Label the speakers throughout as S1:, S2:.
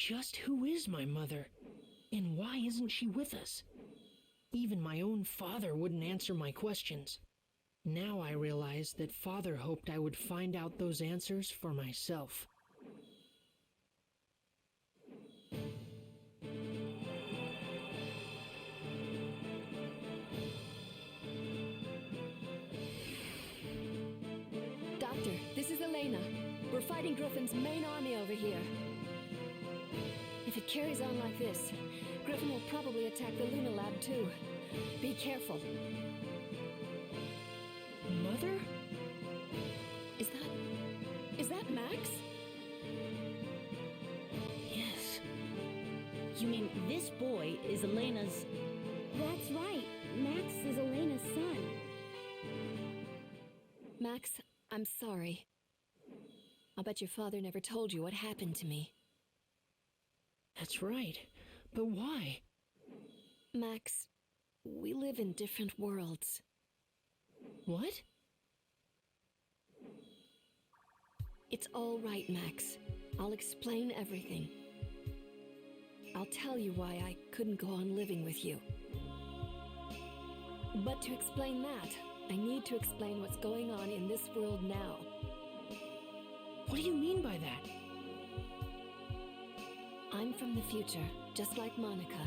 S1: Just who is my mother? And why isn't she with us? Even my own father wouldn't answer my questions. Now I realize that Father hoped I would find out those answers for myself.
S2: Doctor, this is Elena. We're fighting Griffin's main army over here. If it carries on like this, Griffin will probably attack the Luna Lab too. Be careful.
S1: Mother?
S2: Is that Max?
S1: Yes.
S3: You mean this boy is Elena's...
S4: That's right. Max is Elena's son.
S2: Max, I'm sorry. I'll bet your father never told you what happened to me.
S1: That's right. But why?
S2: Max, we live in different worlds.
S1: What?
S2: It's all right, Max. I'll explain everything. I'll tell you why I couldn't go on living with you. But to explain that, I need to explain what's going on in this world now.
S1: What do you mean by that?
S2: I'm from the future, just like Monica.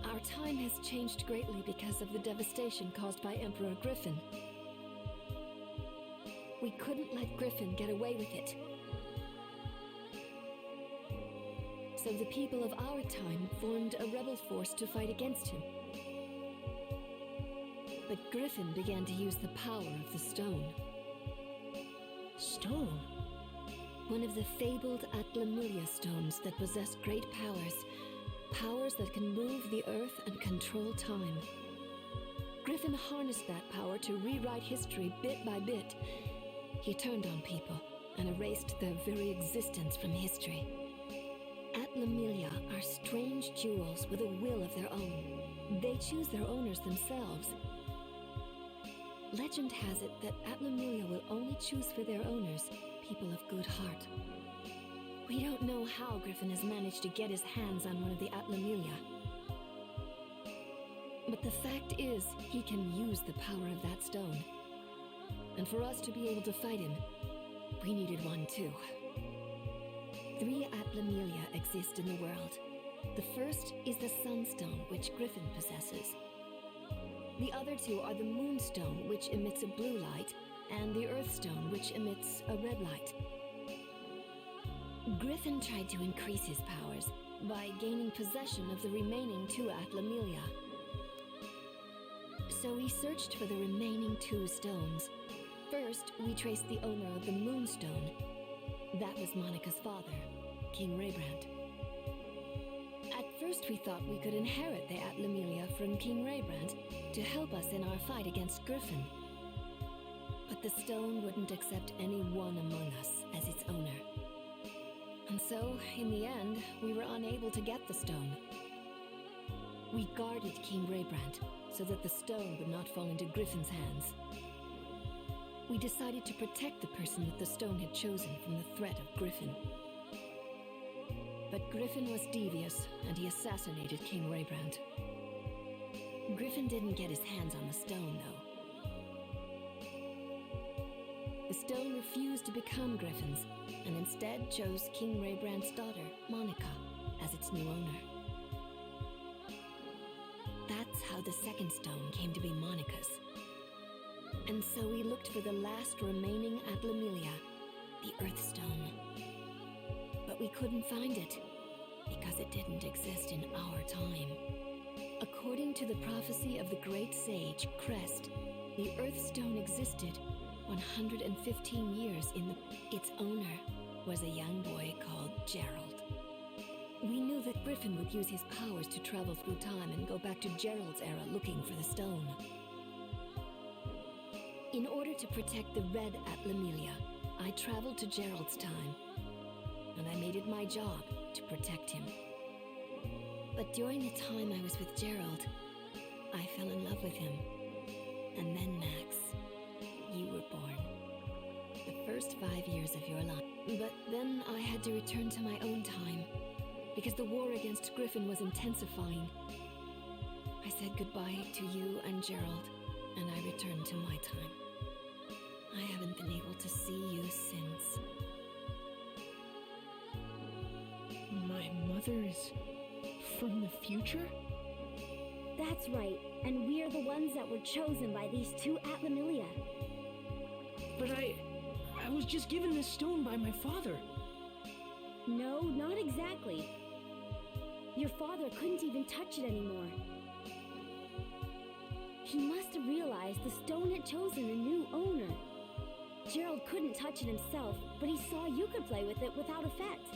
S2: Our time has changed greatly because of the devastation caused by Emperor Griffin. We couldn't let Griffin get away with it. So the people of our time formed a rebel force to fight against him. But Griffin began to use the power of the stone.
S1: Stone?
S2: One of the fabled Atlamillia stones that possess great powers. Powers that can move the earth and control time. Griffin harnessed that power to rewrite history bit by bit. He turned on people and erased their very existence from history. Atlamillia are strange jewels with a will of their own. They choose their owners themselves. Legend has it that Atlamillia will only choose for their owners people of good heart. We don't know how Griffin has managed to get his hands on one of the Atlamillia. But the fact is, he can use the power of that stone. And for us to be able to fight him, we needed one too. 3 Atlamillia exist in the world. The first is the Sunstone, which Griffin possesses. The other 2 are the Moonstone, which emits a blue light, and the Earthstone, which emits a red light. Griffin tried to increase his powers by gaining possession of the remaining 2 Atlamillia. So we searched for the remaining 2 stones. First, we traced the owner of the Moonstone. That was Monica's father, King Raybrand. At first we thought we could inherit the Atlamillia from King Raybrand to help us in our fight against Griffin. But the stone wouldn't accept any one among us as its owner. And so, in the end, we were unable to get the stone. We guarded King Raybrand so that the stone would not fall into Griffin's hands. We decided to protect the person that the stone had chosen from the threat of Griffin. But Griffin was devious, and he assassinated King Raybrand. Griffin didn't get his hands on the stone, though. The stone refused to become Griffin's, and instead chose King Raybrand's daughter, Monica, as its new owner. That's how the second stone came to be Monica's. And so we looked for the last remaining Atlamillia, the Earthstone. But we couldn't find it, because it didn't exist in our time. According to the prophecy of the great sage, Crest, the Earthstone existed 115 years in its owner was a young boy called Gerald. We knew that Griffin would use his powers to travel through time and go back to Gerald's era looking for the stone. In order to protect the red Atlamillia, I traveled to Gerald's time, and I made it my job to protect him. But during the time I was with Gerald, I fell in love with him. And then, Max, you were born. The first 5 years of your life. But then I had to return to my own time, because the war against Griffin was intensifying. I said goodbye to you and Gerald, and I returned to my time. I haven't been able to see you since.
S1: My mother is from the future?
S4: That's right, and we're the ones that were chosen by these two Atlamilia.
S1: But I was just given this stone by my father.
S4: No, not exactly. Your father couldn't even touch it anymore. He must have realized the stone had chosen a new owner. Gerald couldn't touch it himself, but he saw you could play with it without effect.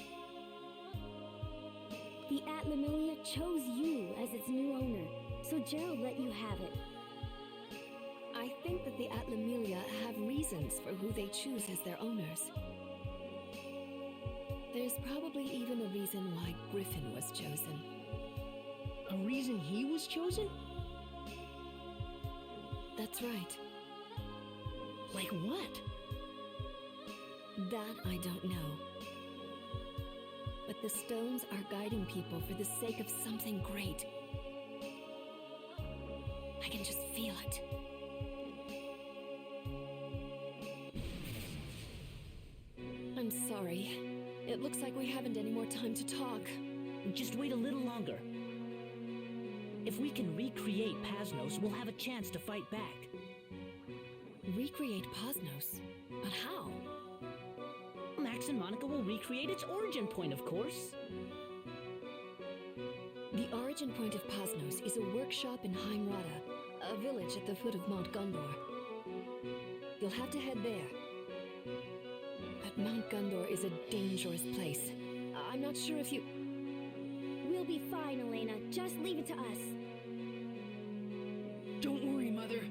S4: The Atlamilia chose you as its new owner, so Gerald let you have it.
S2: I think that the Atlamilia have reasons for who they choose as their owners. There's probably even a reason why Griffin was chosen.
S1: A reason he was chosen?
S2: That's right.
S1: Like what?
S2: That I don't know. But the stones are guiding people for the sake of something great. I can just feel it. I'm sorry. It looks like we haven't any more time to talk.
S3: Just wait a little longer. If we can recreate Pasnos, we'll have a chance to fight back.
S2: Recreate Pasnos? But how?
S3: Max and Monica will recreate its origin point, of course.
S2: The origin point of Pasnos is a workshop in Heimrada, a village at the foot of Mount Gundor. You'll have to head there. But Mount Gundor is a dangerous place. I'm not sure if you...
S4: We'll be fine, Elena. Just leave it to us.
S1: Don't worry, Mother.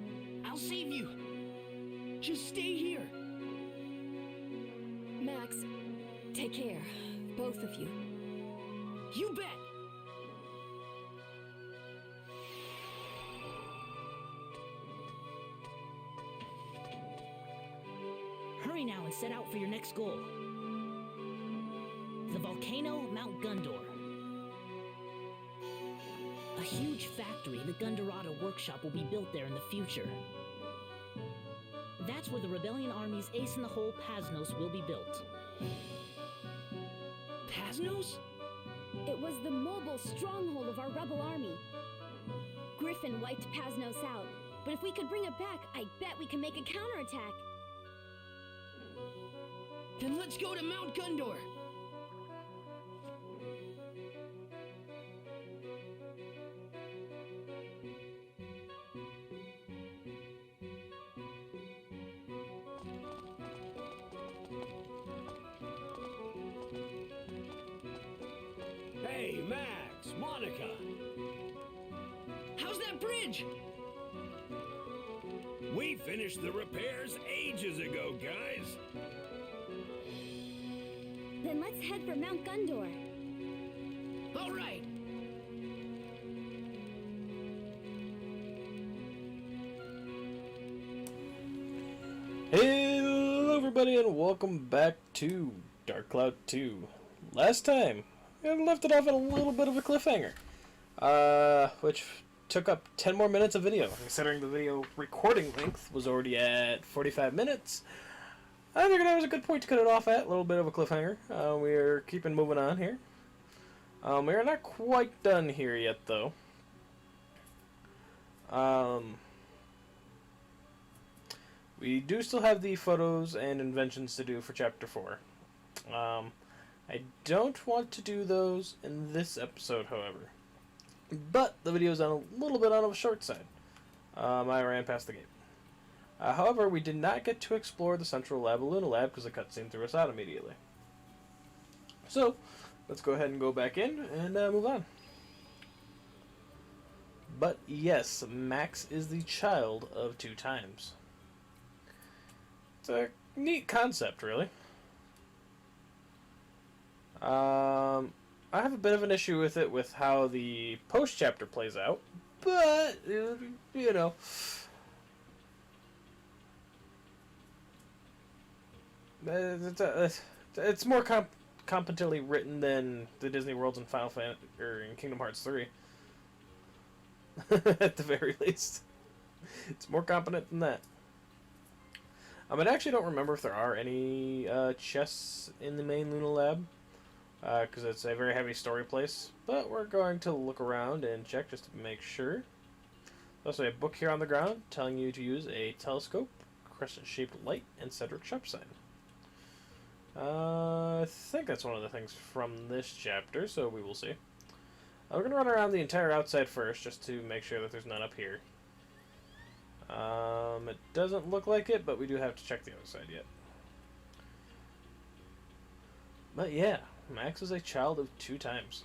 S1: I'll save you. Just stay here.
S2: Max, take care. Both of you.
S1: You bet.
S3: Hurry now and set out for your next goal. The volcano Mount Gundor. A huge factory, the Gundorada workshop, will be built there in the future. That's where the rebellion army's ace in the hole, Pasnos, will be built.
S1: Pasnos?
S4: It was the mobile stronghold of our rebel army. Griffin wiped Pasnos out, but if we could bring it back, I bet we can make a counterattack.
S1: Then let's go to Mount Gundor.
S5: Hey, Max, Monica.
S1: How's that bridge?
S5: We finished the repairs ages ago, guys.
S4: Then let's head for Mount Gundor.
S1: All right.
S6: Hello everybody and welcome back to Dark Cloud 2. Last time, we left it off at a little bit of a cliffhanger, which took up 10 more minutes of video. Considering the video recording length was already at 45 minutes, I figured that was a good point to cut it off at, a little bit of a cliffhanger. We're keeping moving on here. We are not quite done here yet, though. We do still have the photos and inventions to do for Chapter 4. I don't want to do those in this episode, however. But the video's on a little bit on the short side. I ran past the gate. However, we did not get to explore the central lab, Luna Lab, because the cutscene threw us out immediately. So, let's go ahead and go back in and move on. But yes, Max is the child of 2 times. It's a neat concept, really. I have a bit of an issue with it, with how the post-chapter plays out, but, you know. It's more competently written than the Disney Worlds in Final Fantasy or in Kingdom Hearts 3. At the very least, it's more competent than that. I actually don't remember if there are any chests in the main Luna Lab, because it's a very heavy story place. But we're going to look around and check just to make sure. There's also a book here on the ground telling you to use a telescope, crescent-shaped light, and Cedric sharp sign. I think that's one of the things from this chapter, so we will see. We're going to run around the entire outside first, just to make sure that there's none up here. It doesn't look like it, but we do have to check the other side yet. But yeah, Max is a child of 2 times.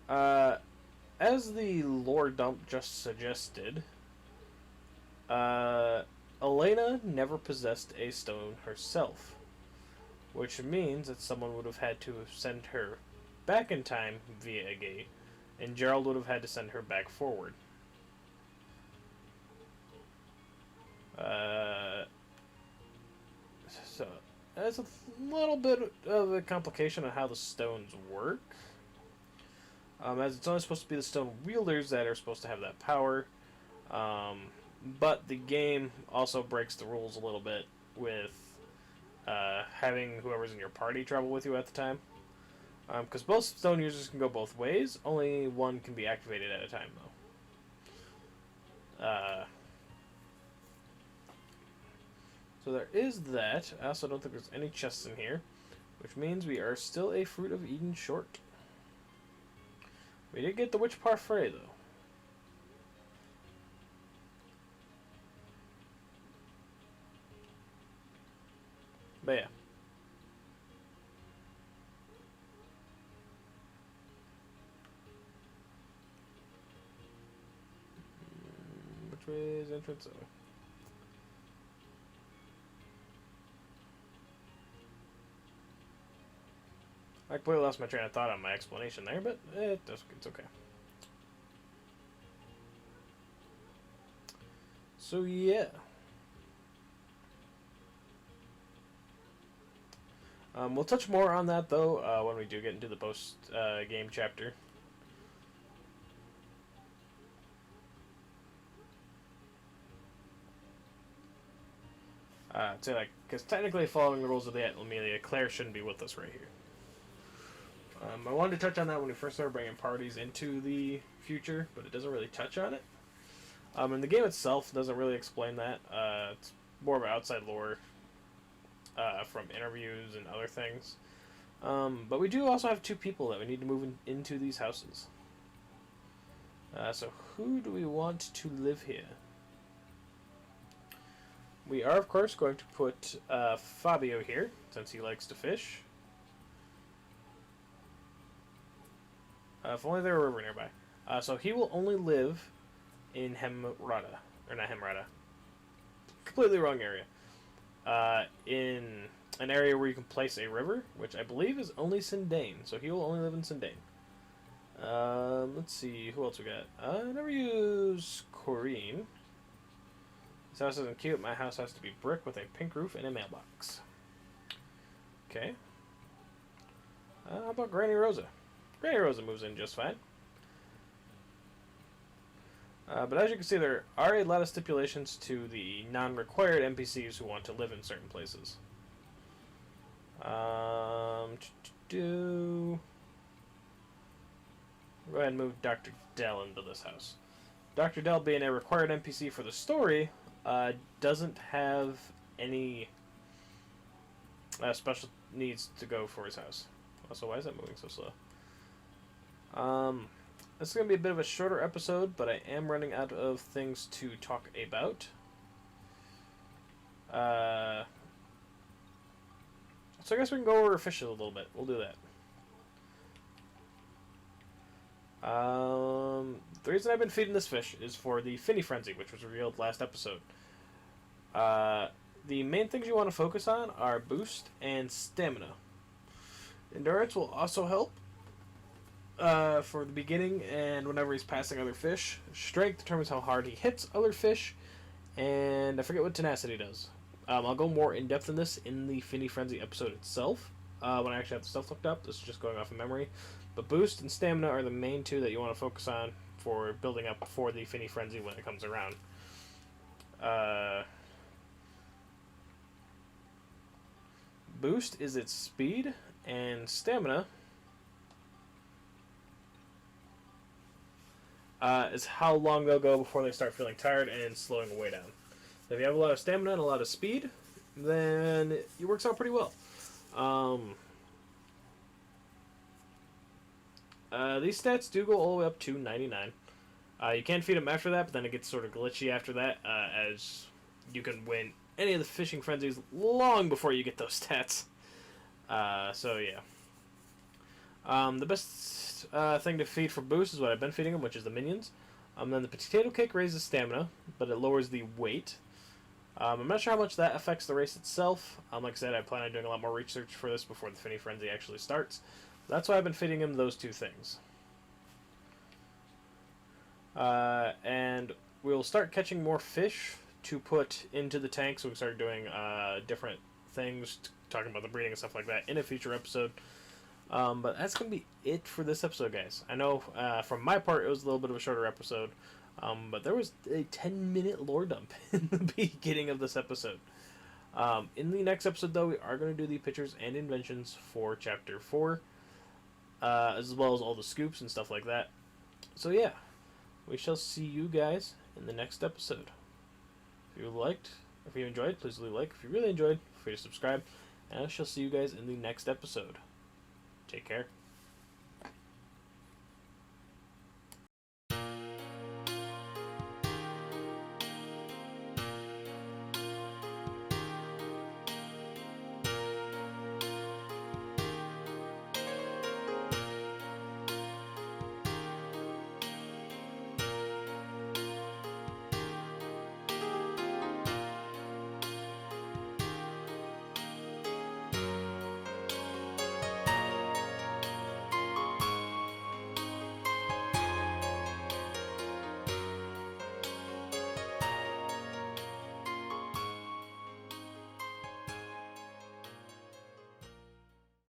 S6: As the lore dump just suggested, Elena never possessed a stone herself, which means that someone would have had to send her back in time via a gate, and Gerald would have had to send her back forward. So that's a little bit of a complication on how the stones work. As it's only supposed to be the stone wielders that are supposed to have that power. But the game also breaks the rules a little bit with having whoever's in your party travel with you at the time. Because both stone users can go both ways, only one can be activated at a time, though. So there is that. I also don't think there's any chests in here, which means we are still a Fruit of Eden short. We did get the Witch Parfait, though. But yeah. Which way is entrance? Oh. I completely lost my train of thought on my explanation there, but it's okay. So yeah. We'll touch more on that, though, when we do get into the post-game chapter. So, like, because technically following the rules of the Amelia, Claire shouldn't be with us right here. I wanted to touch on that when we first started bringing parties into the future, but it doesn't really touch on it. And the game itself doesn't really explain that. It's more of outside lore from interviews and other things. But we do also have 2 people that we need to move into these houses. So who do we want to live here? We are, of course, going to put Fabio here, since he likes to fish. If only there were a river nearby. So he will only live in Hemrata. Or not Hemrata. Completely wrong area. In an area where you can place a river, which I believe is only Sindane. So he will only live in Sindane. Let's see, who else we got? I never use Corrine. This house isn't cute. My house has to be brick with a pink roof and a mailbox. Okay. How about Granny Rosa? Granny Rosa moves in just fine. But as you can see, there are a lot of stipulations to the non-required NPCs who want to live in certain places. Go ahead and move Dr. Dell into this house. Dr. Dell, being a required NPC for the story, doesn't have any special needs to go for his house. Also, why is that moving so slow? This is going to be a bit of a shorter episode, but I am running out of things to talk about. So I guess we can go over fish a little bit. We'll do that. The reason I've been feeding this fish is for the Finny Frenzy, which was revealed last episode. The main things you want to focus on are boost and stamina. Endurance will also help for the beginning and whenever he's passing other fish. Strength determines how hard he hits other fish, and I forget what tenacity does. I'll go more in depth in this in the Finny Frenzy episode itself. When I actually have the stuff looked up. This is just going off of memory. But boost and stamina are the main two that you want to focus on for building up for the Finny Frenzy when it comes around. Boost is its speed, and stamina is how long they'll go before they start feeling tired and slowing way down. So if you have a lot of stamina and a lot of speed, then it works out pretty well. These stats do go all the way up to 99. You can feed them after that, but then it gets sort of glitchy after that, as you can win any of the fishing frenzies long before you get those stats. So yeah. The best thing to feed for boost is what I've been feeding them, which is the minions. Then the potato cake raises stamina, but it lowers the weight. I'm not sure how much that affects the race itself. Like I said, I plan on doing a lot more research for this before the Finny Frenzy actually starts. That's why I've been feeding him those two things. And we'll start catching more fish to put into the tank, so we start doing different things, talking about the breeding and stuff like that in a future episode. But that's going to be it for this episode, guys. I know from my part it was a little bit of a shorter episode, but there was a 10-minute lore dump in the beginning of this episode. In the next episode, though, we are going to do the pictures and inventions for Chapter 4, as well as all the scoops and stuff like that. So yeah, we shall see you guys in the next episode. If you liked, if you enjoyed, please leave a like. If you really enjoyed, feel free to subscribe, and I shall see you guys in the next episode. Take care.